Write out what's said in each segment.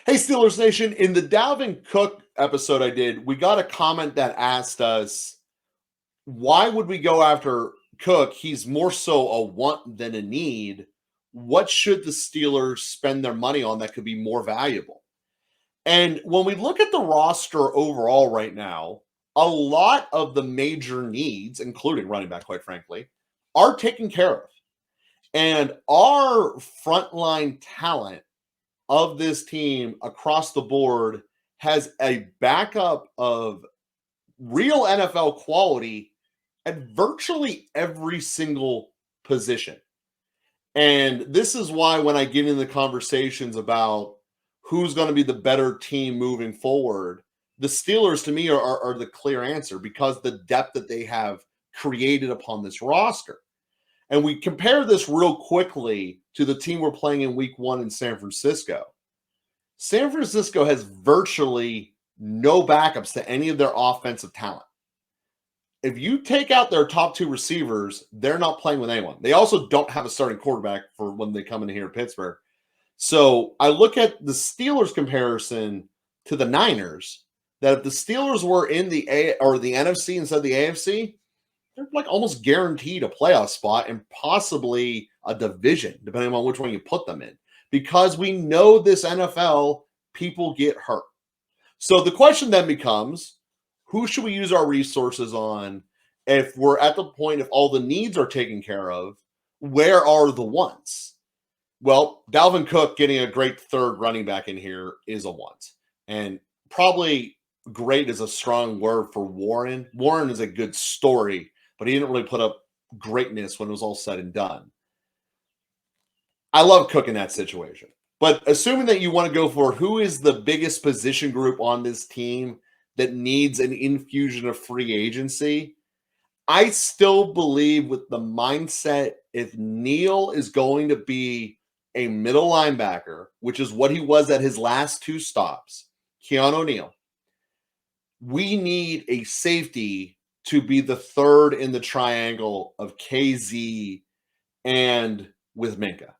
Hey, Steelers Nation. In the Dalvin Cook episode I did, we got a comment that asked us, why would we go after Cook? He's more so a want than a need. What should the Steelers spend their money on that could be more valuable? And when we look at the roster overall right now, a lot of the major needs, including running back, quite frankly, are taken care of. And our frontline talent of this team across the board has a backup of real NFL quality at virtually every single position. And this is why when I get into conversations about who's going to be the better team moving forward, the Steelers to me are the clear answer because the depth that they have created upon this roster. And we compare this real quickly to the team we're playing in week 1 in San Francisco. San Francisco has virtually no backups to any of their offensive talent. If you take out their top 2 receivers, they're not playing with anyone. They also don't have a starting quarterback for when they come in here in Pittsburgh. So I look at the Steelers comparison to the Niners, that if the Steelers were in the NFC instead of the AFC, they're like almost guaranteed a playoff spot and possibly a division, depending on which one you put them in. Because we know this NFL, people get hurt. So the question then becomes, who should we use our resources on if we're at the point, if all the needs are taken care of, where are the wants? Well, Dalvin Cook getting a great third running back in here is a want. And probably great is a strong word for Warren. Warren is a good story, but he didn't really put up greatness when it was all said and done. I love Cook in that situation. But assuming that you want to go for who is the biggest position group on this team that needs an infusion of free agency, I still believe with the mindset, if Neal is going to be a middle linebacker, which is what he was at his last 2 stops, Keanu Neal, we need a safety to be the third in the triangle of KZ and with Minka.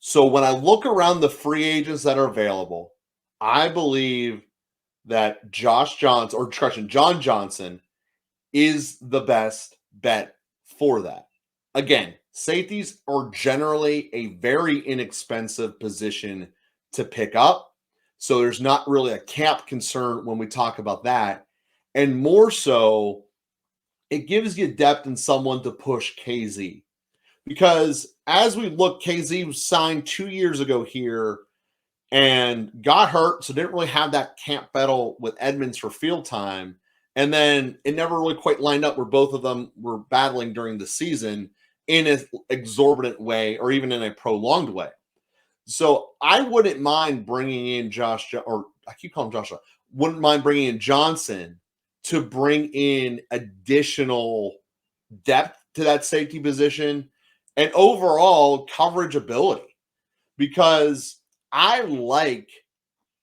So when I look around the free agents that are available, I believe that John Johnson is the best bet for that. Again, safeties are generally a very inexpensive position to pick up. So there's not really a cap concern when we talk about that. And more so, it gives you depth in someone to push KZ. Because as we look, KZ was signed 2 years ago here and got hurt, so didn't really have that camp battle with Edmonds for field time. And then it never really quite lined up where both of them were battling during the season in an exorbitant way or even in a prolonged way. So I wouldn't mind bringing in wouldn't mind bringing in Johnson to bring in additional depth to that safety position and overall coverage ability, because I like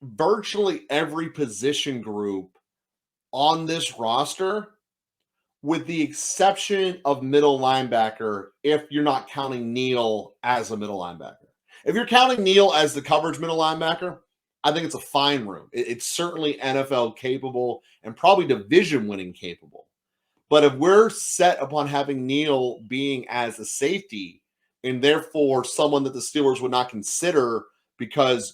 virtually every position group on this roster with the exception of middle linebacker if you're not counting Neal as a middle linebacker. If you're counting Neal as the coverage middle linebacker, I think it's a fine room. It's certainly NFL capable and probably division winning capable. But if we're set upon having Neal being as a safety and therefore someone that the Steelers would not consider because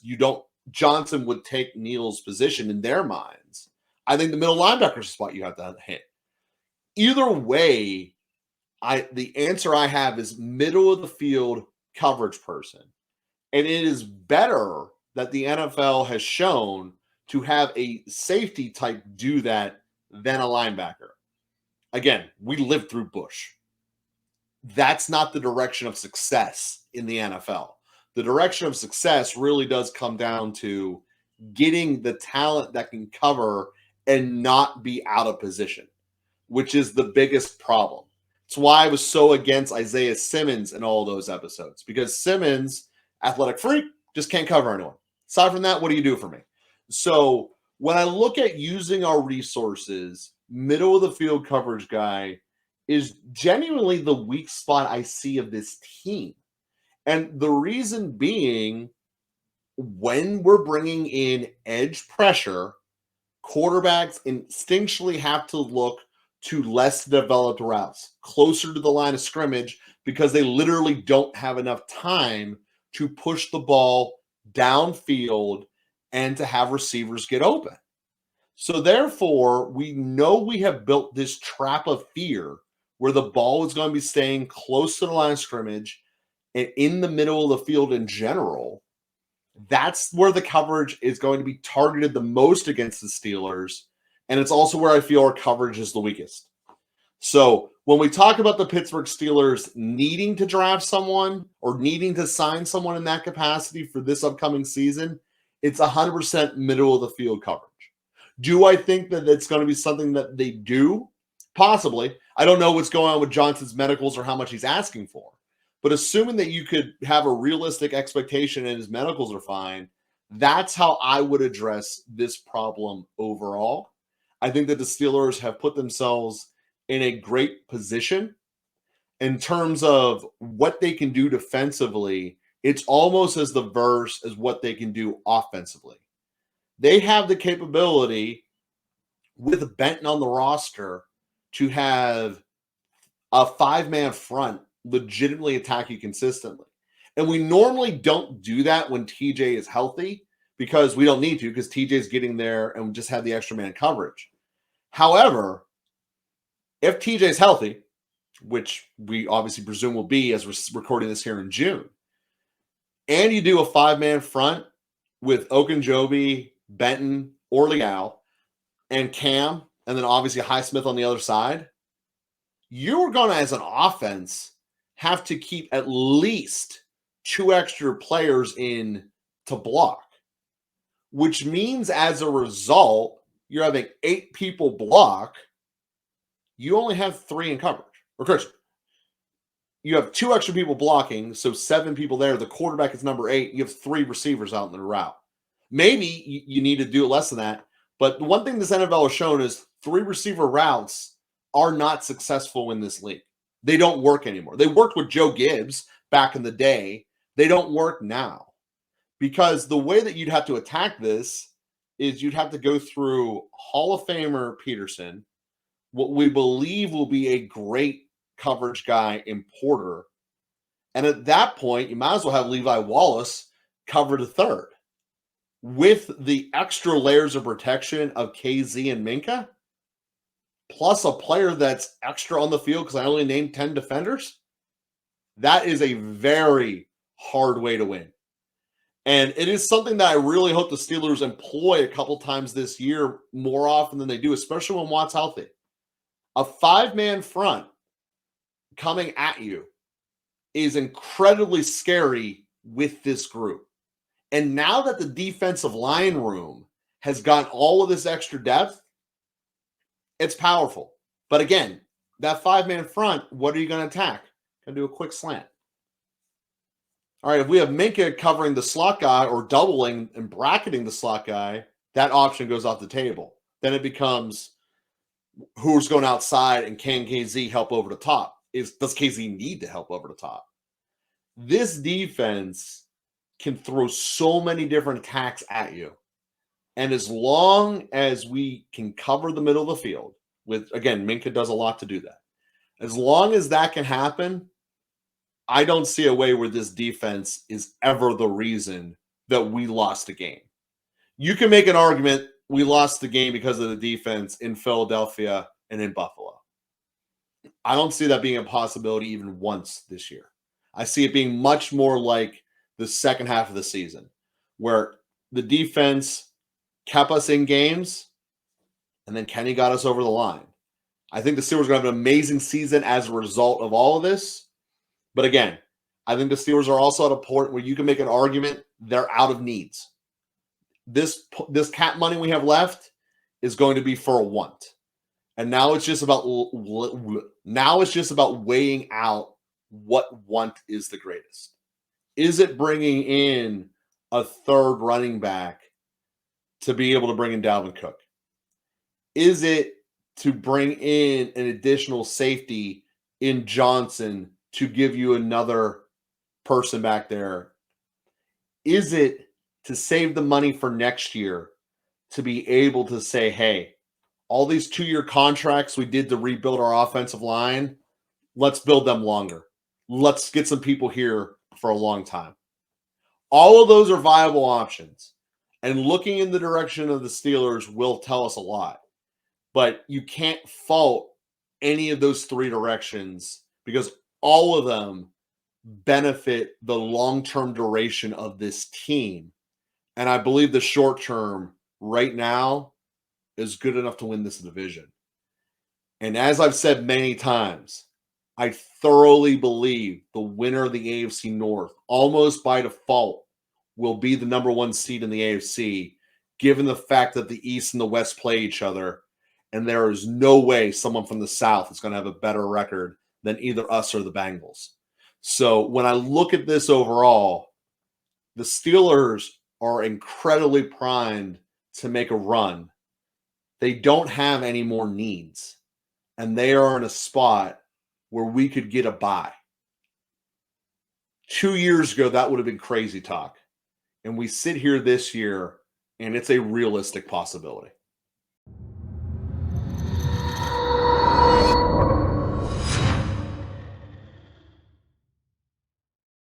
Johnson would take Neal's position in their minds, I think the middle linebacker is a spot you have to hit. Either way, the answer I have is middle of the field coverage person. And it is better that the NFL has shown to have a safety type do that than a linebacker. Again, we lived through Bush. That's not the direction of success in the NFL. The direction of success really does come down to getting the talent that can cover and not be out of position, which is the biggest problem. It's why I was so against Isaiah Simmons in all those episodes, because Simmons, athletic freak, just can't cover anyone. Aside from that, what do you do for me? So when I look at using our resources, middle of the field coverage guy is genuinely the weak spot I see of this team. And the reason being, when we're bringing in edge pressure, quarterbacks instinctually have to look to less developed routes, closer to the line of scrimmage, because they literally don't have enough time to push the ball downfield and to have receivers get open. So therefore, we know we have built this trap of fear where the ball is going to be staying close to the line of scrimmage and in the middle of the field in general. That's where the coverage is going to be targeted the most against the Steelers. And it's also where I feel our coverage is the weakest. So when we talk about the Pittsburgh Steelers needing to draft someone or needing to sign someone in that capacity for this upcoming season, it's 100% middle of the field coverage. Do I think that it's going to be something that they do? Possibly. I don't know what's going on with Johnson's medicals or how much he's asking for. But assuming that you could have a realistic expectation and his medicals are fine, that's how I would address this problem overall. I think that the Steelers have put themselves in a great position in terms of what they can do defensively. It's almost as diverse as what they can do offensively. They have the capability with Benton on the roster to have a 5-man front legitimately attack you consistently. And we normally don't do that when TJ is healthy because we don't need to, because TJ is getting there and we just have the extra man coverage. However, if TJ is healthy, which we obviously presume will be as we're recording this here in June, and you do a 5-man front with Ogunjobi, Benton, or Leal, and Cam, and then obviously Highsmith on the other side, you're going to, as an offense, have to keep at least 2 extra players in to block, which means as a result, you're having 8 people block. You only have 3 in coverage. Or Chris, you have 2 extra people blocking, so 7 people there. The quarterback is number 8. You have 3 receivers out in the route. Maybe you need to do it less than that. But the one thing this NFL has shown is 3 receiver routes are not successful in this league. They don't work anymore. They worked with Joe Gibbs back in the day. They don't work now because the way that you'd have to attack this is you'd have to go through Hall of Famer Peterson, what we believe will be a great coverage guy in Porter. And at that point, you might as well have Levi Wallace cover the third with the extra layers of protection of KZ and Minka, plus a player that's extra on the field because I only named 10 defenders. That is a very hard way to win. And it is something that I really hope the Steelers employ a couple times this year more often than they do, especially when Watt's healthy. A 5-man front coming at you is incredibly scary with this group. And now that the defensive line room has got all of this extra depth, it's powerful. But again, that 5-man front, what are you going to attack? Going to do a quick slant. All right, if we have Minka covering the slot guy or doubling and bracketing the slot guy, that option goes off the table. Then it becomes who's going outside and can KZ help over the top? Does KZ need to help over the top? This defense can throw so many different attacks at you. And as long as we can cover the middle of the field with, again, Minka does a lot to do that. As long as that can happen, I don't see a way where this defense is ever the reason that we lost a game. You can make an argument we lost the game because of the defense in Philadelphia and in Buffalo. I don't see that being a possibility even once this year. I see it being much more like the second half of the season, where the defense kept us in games, and then Kenny got us over the line. I think the Steelers are going to have an amazing season as a result of all of this. But again, I think the Steelers are also at a point where you can make an argument they're out of needs. This cap money we have left is going to be for a want. And now it's just about weighing out what want is the greatest. Is it bringing in a third running back to be able to bring in Dalvin Cook? Is it to bring in an additional safety in Johnson to give you another person back there? Is it to save the money for next year to be able to say, hey, all these 2-year contracts we did to rebuild our offensive line, let's build them longer. Let's get some people here for a long time. All of those are viable options. And looking in the direction of the Steelers will tell us a lot. But you can't fault any of those 3 directions because all of them benefit the long-term duration of this team. And I believe the short term right now is good enough to win this division. And as I've said many times, I thoroughly believe the winner of the AFC North, almost by default, will be the number 1 seed in the AFC, given the fact that the East and the West play each other. And there is no way someone from the South is going to have a better record than either us or the Bengals. So when I look at this overall, the Steelers are incredibly primed to make a run. They don't have any more needs, and they are in a spot where we could get a bye. 2 years ago, that would have been crazy talk. And we sit here this year, and it's a realistic possibility.